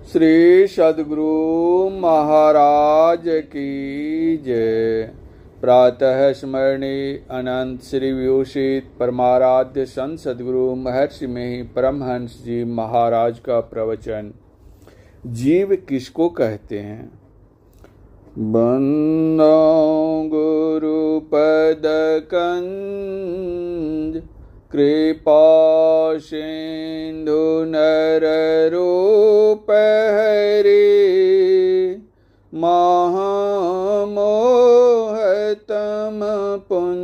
श्री सद्गुरु महाराज की जय। प्रातः स्मरणीय अनंत श्री विभूषित परमाराध्य संत सद्गुरु महर्षि में परमहंस जी महाराज का प्रवचन। जीव किसको कहते हैं? बंदो गुरु पद कंज कृपा सिंधु नर रूप हरि महामोह तम पुंज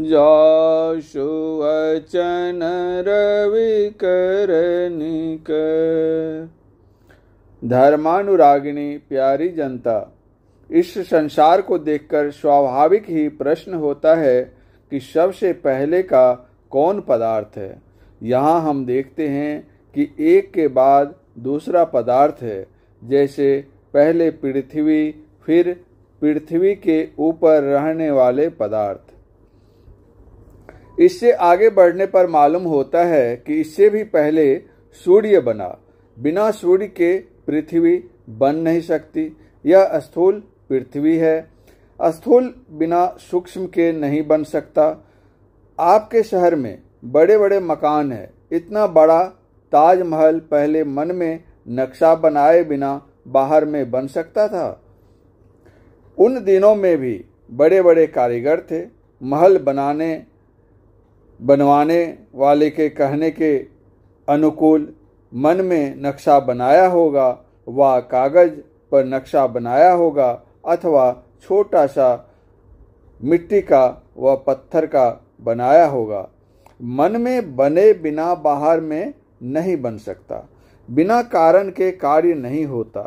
जासु वचन रवि करनिक। धर्मानुरागिणी प्यारी जनता, इस संसार को देखकर स्वाभाविक ही प्रश्न होता है कि सबसे पहले का कौन पदार्थ है। यहाँ हम देखते हैं कि एक के बाद दूसरा पदार्थ है। जैसे पहले पृथ्वी, फिर पृथ्वी के ऊपर रहने वाले पदार्थ। इससे आगे बढ़ने पर मालूम होता है कि इससे भी पहले सूर्य बना। बिना सूर्य के पृथ्वी बन नहीं सकती। यह स्थूल पृथ्वी है। स्थूल बिना सूक्ष्म के नहीं बन सकता। आपके शहर में बड़े बड़े मकान हैं। इतना बड़ा ताजमहल पहले मन में नक्शा बनाए बिना बाहर में बन सकता था? उन दिनों में भी बड़े बड़े कारीगर थे। महल बनवाने वाले के कहने के अनुकूल मन में नक्शा बनाया होगा, व कागज पर नक्शा बनाया होगा, अथवा छोटा सा मिट्टी का व पत्थर का बनाया होगा। मन में बने बिना बाहर में नहीं बन सकता। बिना कारण के कार्य नहीं होता।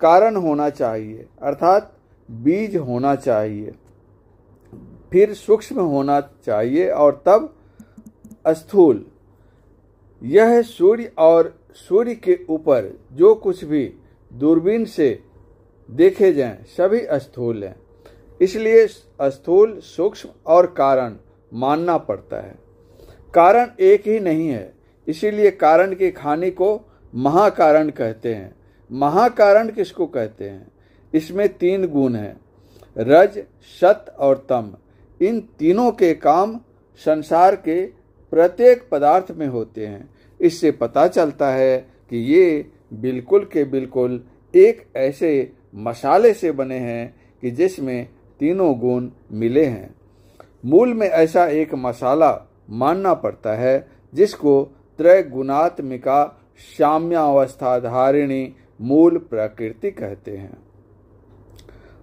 कारण होना चाहिए, अर्थात बीज होना चाहिए, फिर सूक्ष्म होना चाहिए और तब स्थूल। यह सूर्य और सूर्य के ऊपर जो कुछ भी दूरबीन से देखे जाएं सभी स्थूल हैं। इसलिए स्थूल, सूक्ष्म और कारण मानना पड़ता है। कारण एक ही नहीं है, इसीलिए कारण की खानी को महाकारण कहते हैं। महाकारण किसको कहते हैं? इसमें 3 गुण हैं, रज, सत और तम। इन तीनों के काम संसार के प्रत्येक पदार्थ में होते हैं। इससे पता चलता है कि ये बिल्कुल के बिल्कुल एक ऐसे मसाले से बने हैं कि जिसमें तीनों गुण मिले हैं। मूल में ऐसा एक मसाला मानना पड़ता है जिसको त्रैगुणात्मिका साम्यावस्था धारिणी मूल प्रकृति कहते हैं।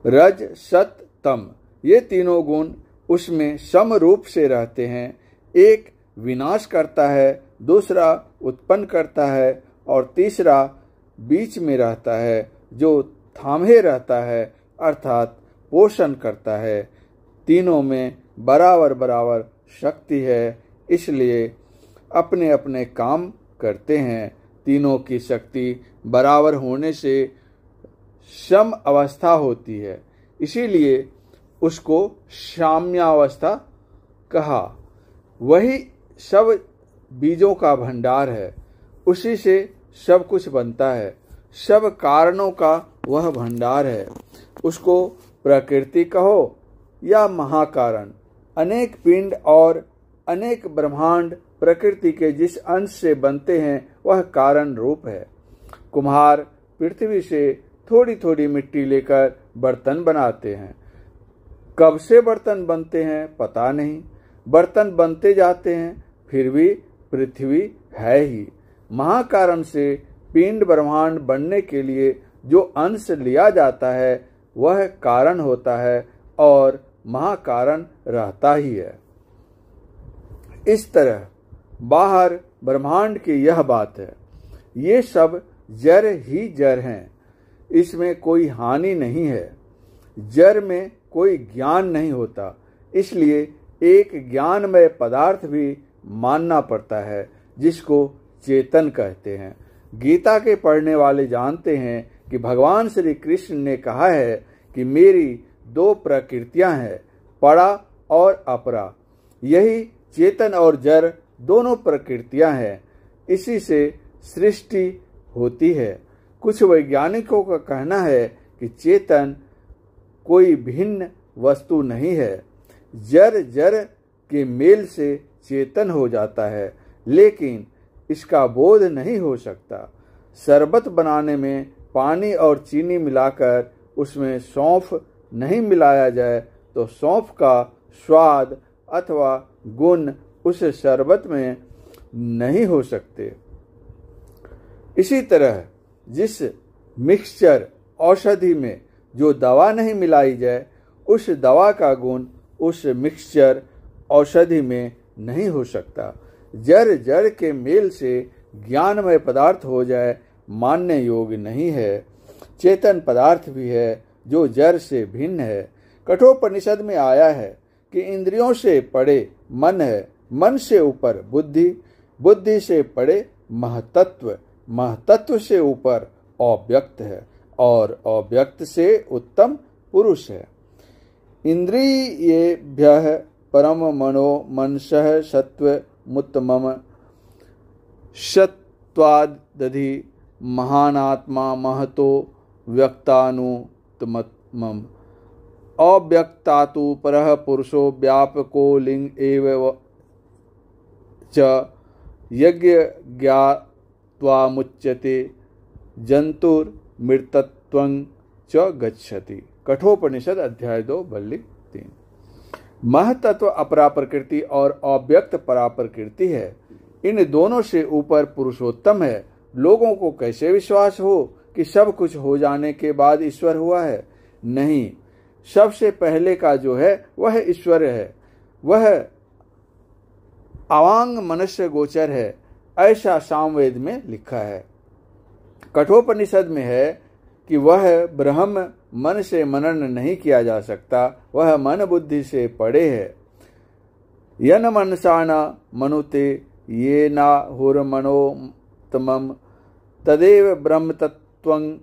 रज, सत, तम, ये तीनों गुण उसमें सम रूप से रहते हैं। एक विनाश करता है, दूसरा उत्पन्न करता है और तीसरा बीच में रहता है जो थामे रहता है, अर्थात पोषण करता है। तीनों में बराबर बराबर शक्ति है, इसलिए अपने अपने काम करते हैं। तीनों की शक्ति बराबर होने से सम अवस्था होती है, इसीलिए उसको साम्यावस्था कहा। वही सब बीजों का भंडार है, उसी से सब कुछ बनता है। सब कारणों का वह भंडार है। उसको प्रकृति कहो या महाकारण। अनेक पिंड और अनेक ब्रह्मांड प्रकृति के जिस अंश से बनते हैं वह कारण रूप है। कुम्हार पृथ्वी से थोड़ी थोड़ी मिट्टी लेकर बर्तन बनाते हैं। कब से बर्तन बनते हैं पता नहीं। बर्तन बनते जाते हैं, फिर भी पृथ्वी है ही। महाकारण से पिंड ब्रह्मांड बनने के लिए जो अंश लिया जाता है वह कारण होता है और महाकारण रहता ही है। इस तरह बाहर ब्रह्मांड की यह बात है। ये सब जड़ ही जड़ हैं, इसमें कोई हानि नहीं है। जड़ में कोई ज्ञान नहीं होता, इसलिए एक ज्ञानमय पदार्थ भी मानना पड़ता है जिसको चेतन कहते हैं। गीता के पढ़ने वाले जानते हैं कि भगवान श्री कृष्ण ने कहा है कि मेरी 2 प्रकृतियां हैं, परा और अपरा। यही चेतन और जड़ दोनों प्रकृतियां हैं। इसी से सृष्टि होती है। कुछ वैज्ञानिकों का कहना है कि चेतन कोई भिन्न वस्तु नहीं है। जर जर के मेल से चेतन हो जाता है, लेकिन इसका बोध नहीं हो सकता। शरबत बनाने में पानी और चीनी मिलाकर उसमें सौंफ नहीं मिलाया जाए तो सौंफ का स्वाद अथवा गुण उस शरबत में नहीं हो सकते। इसी तरह जिस मिक्सचर औषधि में जो दवा नहीं मिलाई जाए, उस दवा का गुण उस मिक्सचर औषधि में नहीं हो सकता। जर जर के मेल से ज्ञानमय पदार्थ हो जाए मानने योग्य नहीं है। चेतन पदार्थ भी है जो जर से भिन्न है। कठोपनिषद में आया है कि इंद्रियों से परे मन है, मन से ऊपर बुद्धि, बुद्धि से परे महतत्व, महतत्व से ऊपर अव्यक्त है और अव्यक्त से उत्तम पुरुष है। इंद्रियेभ्यः परम मनो मनसः सत्वमुत्तमम् सत्त्वादधि महानात्मा महतो व्यक्तानुत्तमम् अव्यक्तातु परः पुरुषो व्यापको लिंग एव च यज्ञज्ञात्वामुच्यते जंतुर्मृतत्वं च गच्छति। कठोपनिषद अध्याय 2 बल्ली 3। महतत्व अपरा प्रकृति और अव्यक्त परा प्रकृति है। इन दोनों से ऊपर पुरुषोत्तम है। लोगों को कैसे विश्वास हो कि सब कुछ हो जाने के बाद ईश्वर हुआ है? नहीं, सबसे पहले का जो है वह ईश्वर है। वह अवांग मनुष्य गोचर है, ऐसा सामवेद में लिखा है। कठोपनिषद में है कि वह ब्रह्म मन से मनन नहीं किया जा सकता, वह मन बुद्धि से परे है। यन मनसा न मनुते ये ना हुर्मनोत्तमम् तदेव ब्रह्म तत्त्वं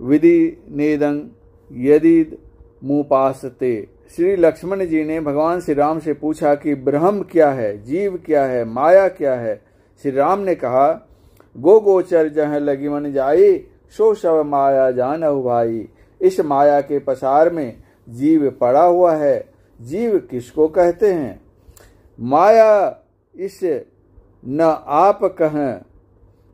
विधि नेदं यदि मुपासते। श्री लक्ष्मण जी ने भगवान श्री राम से पूछा कि ब्रह्म क्या है, जीव क्या है, माया क्या है। श्री राम ने कहा, गो गोचर जह लगी मन जाई सो सब माया जानहु भाई। इस माया के पसार में जीव पड़ा हुआ है। जीव किसको कहते हैं? माया इस न आप कहें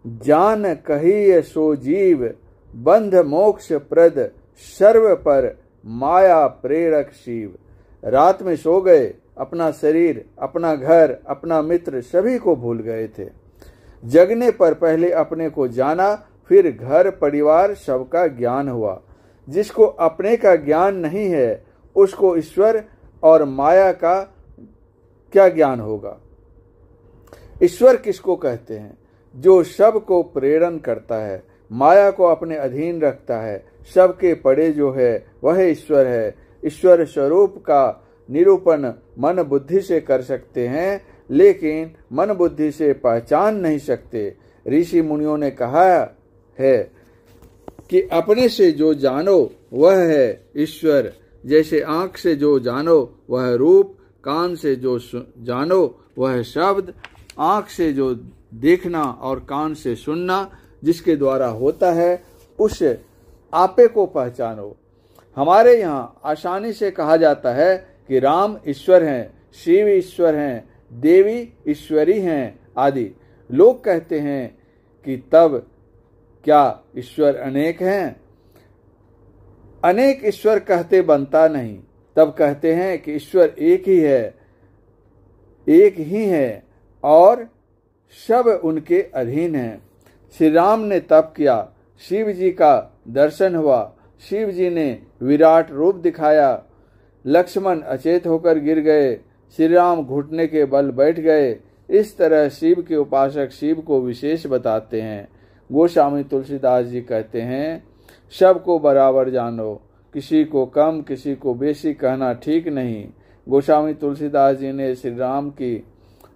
जान कहिए सो जीव बंध मोक्ष प्रद सर्व पर माया प्रेरक शिव। रात में सो गए, अपना शरीर, अपना घर, अपना मित्र सभी को भूल गए थे। जगने पर पहले अपने को जाना, फिर घर परिवार सबका ज्ञान हुआ। जिसको अपने का ज्ञान नहीं है उसको ईश्वर और माया का क्या ज्ञान होगा? ईश्वर किसको कहते हैं? जो सबको प्रेरण करता है, माया को अपने अधीन रखता है, सबके पड़े जो है वह ईश्वर है। ईश्वर स्वरूप का निरूपण मन बुद्धि से कर सकते हैं, लेकिन मन बुद्धि से पहचान नहीं सकते। ऋषि मुनियों ने कहा है कि अपने से जो जानो वह है ईश्वर। जैसे आंख से जो जानो वह रूप, कान से जो जानो वह शब्द, आंख से जो देखना और कान से सुनना जिसके द्वारा होता है उस आपे को पहचानो। हमारे यहाँ आसानी से कहा जाता है कि राम ईश्वर हैं, शिव ईश्वर हैं, देवी ईश्वरी हैं आदि। लोग कहते हैं कि तब क्या ईश्वर अनेक हैं? अनेक ईश्वर कहते बनता नहीं। तब कहते हैं कि ईश्वर एक ही है, एक ही है और सब उनके अधीन हैं। श्री राम ने तप किया, शिव जी का दर्शन हुआ, शिव जी ने विराट रूप दिखाया। लक्ष्मण अचेत होकर गिर गए, श्री राम घुटने के बल बैठ गए। इस तरह शिव के उपासक शिव को विशेष बताते हैं। गोस्वामी तुलसीदास जी कहते हैं, सबको बराबर जानो, किसी को कम किसी को बेसी कहना ठीक नहीं। गोस्वामी तुलसीदास जी ने श्री राम की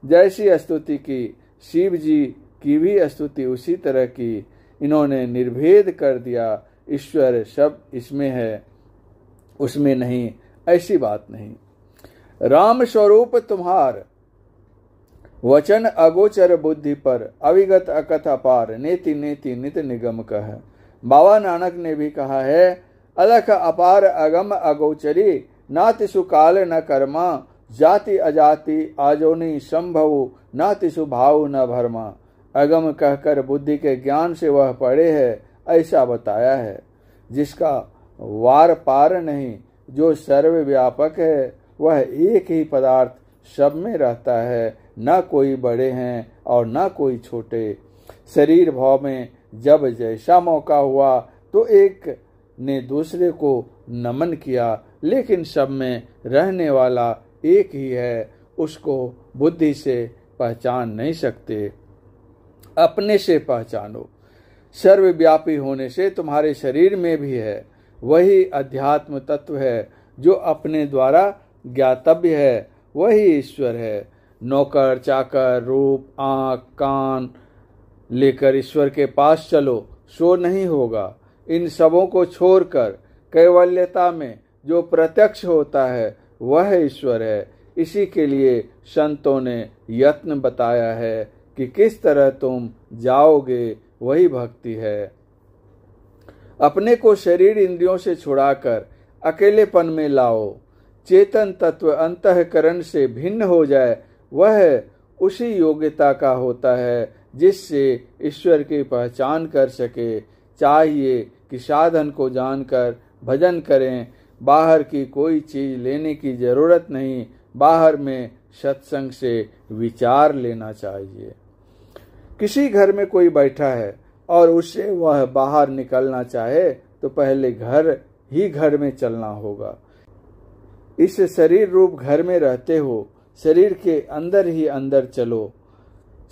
जैसी स्तुति की, शिव जी की भी स्तुति उसी तरह की। इन्होंने निर्भेद कर दिया, ईश्वर सब इसमें है उसमें नहीं, ऐसी बात नहीं। राम स्वरूप तुम्हार वचन अगोचर बुद्धि पर, अविगत अकथ अपार, नेति नेति नित निगम कह। बाबा नानक ने भी कहा है, अलख अपार अगम अगोचरी, नातिसु काल न कर्मा, जाति अजाति आजोनी संभव, नातिसु भाव न भरमा। अगम कहकर बुद्धि के ज्ञान से वह पढ़े है, ऐसा बताया है। जिसका वार पार नहीं, जो सर्वव्यापक है, वह एक ही पदार्थ सब में रहता है, न कोई बड़े हैं और न कोई छोटे। शरीर भाव में जब जैसा मौका हुआ तो एक ने दूसरे को नमन किया, लेकिन सब में रहने वाला एक ही है, उसको बुद्धि से पहचान नहीं सकते। अपने से पहचानो। सर्वव्यापी होने से तुम्हारे शरीर में भी है, वही अध्यात्म तत्व है जो अपने द्वारा ज्ञातव्य है, वही ईश्वर है। नौकर चाकर रूप आँख कान लेकर ईश्वर के पास चलो, सो नहीं होगा। इन सबों को छोड़कर कैवल्यता में जो प्रत्यक्ष होता है वह ईश्वर है। इसी के लिए संतों ने यत्न बताया है कि किस तरह तुम जाओगे, वही भक्ति है। अपने को शरीर इंद्रियों से छुड़ाकर अकेलेपन में लाओ। चेतन तत्व अंतःकरण से भिन्न हो जाए, वह उसी योग्यता का होता है जिससे ईश्वर की पहचान कर सके। चाहिए कि साधन को जानकर भजन करें, बाहर की कोई चीज लेने की जरूरत नहीं, बाहर में सत्संग से विचार लेना चाहिए। किसी घर में कोई बैठा है और उससे वह बाहर निकलना चाहे तो पहले घर में चलना होगा। इस शरीर रूप घर में रहते हो, शरीर के अंदर ही अंदर चलो,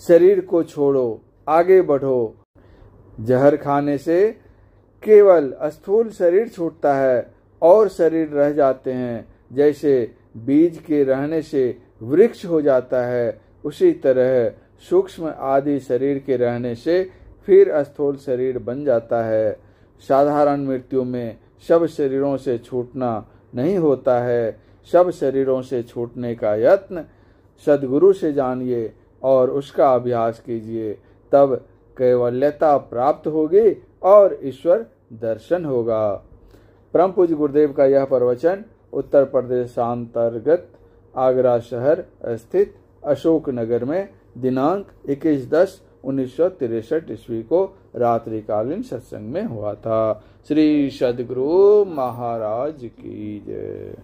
शरीर को छोड़ो, आगे बढ़ो। जहर खाने से केवल स्थूल शरीर छूटता है और शरीर रह जाते हैं। जैसे बीज के रहने से वृक्ष हो जाता है, उसी तरह सूक्ष्म आदि शरीर के रहने से फिर स्थूल शरीर बन जाता है। साधारण मृत्यु में सब शरीरों से छूटना नहीं होता है। सब शरीरों से छूटने का यत्न सद्गुरु से जानिए और उसका अभ्यास कीजिए, तब कैवल्यता प्राप्त होगी और ईश्वर दर्शन होगा। परम पूज्य गुरुदेव का यह प्रवचन उत्तर प्रदेश अंतर्गत आगरा शहर स्थित अशोक नगर में दिनांक 21/10/1963 ईस्वी को रात्रिकालीन सत्संग में हुआ था। श्री सद्गुरु महाराज की जय।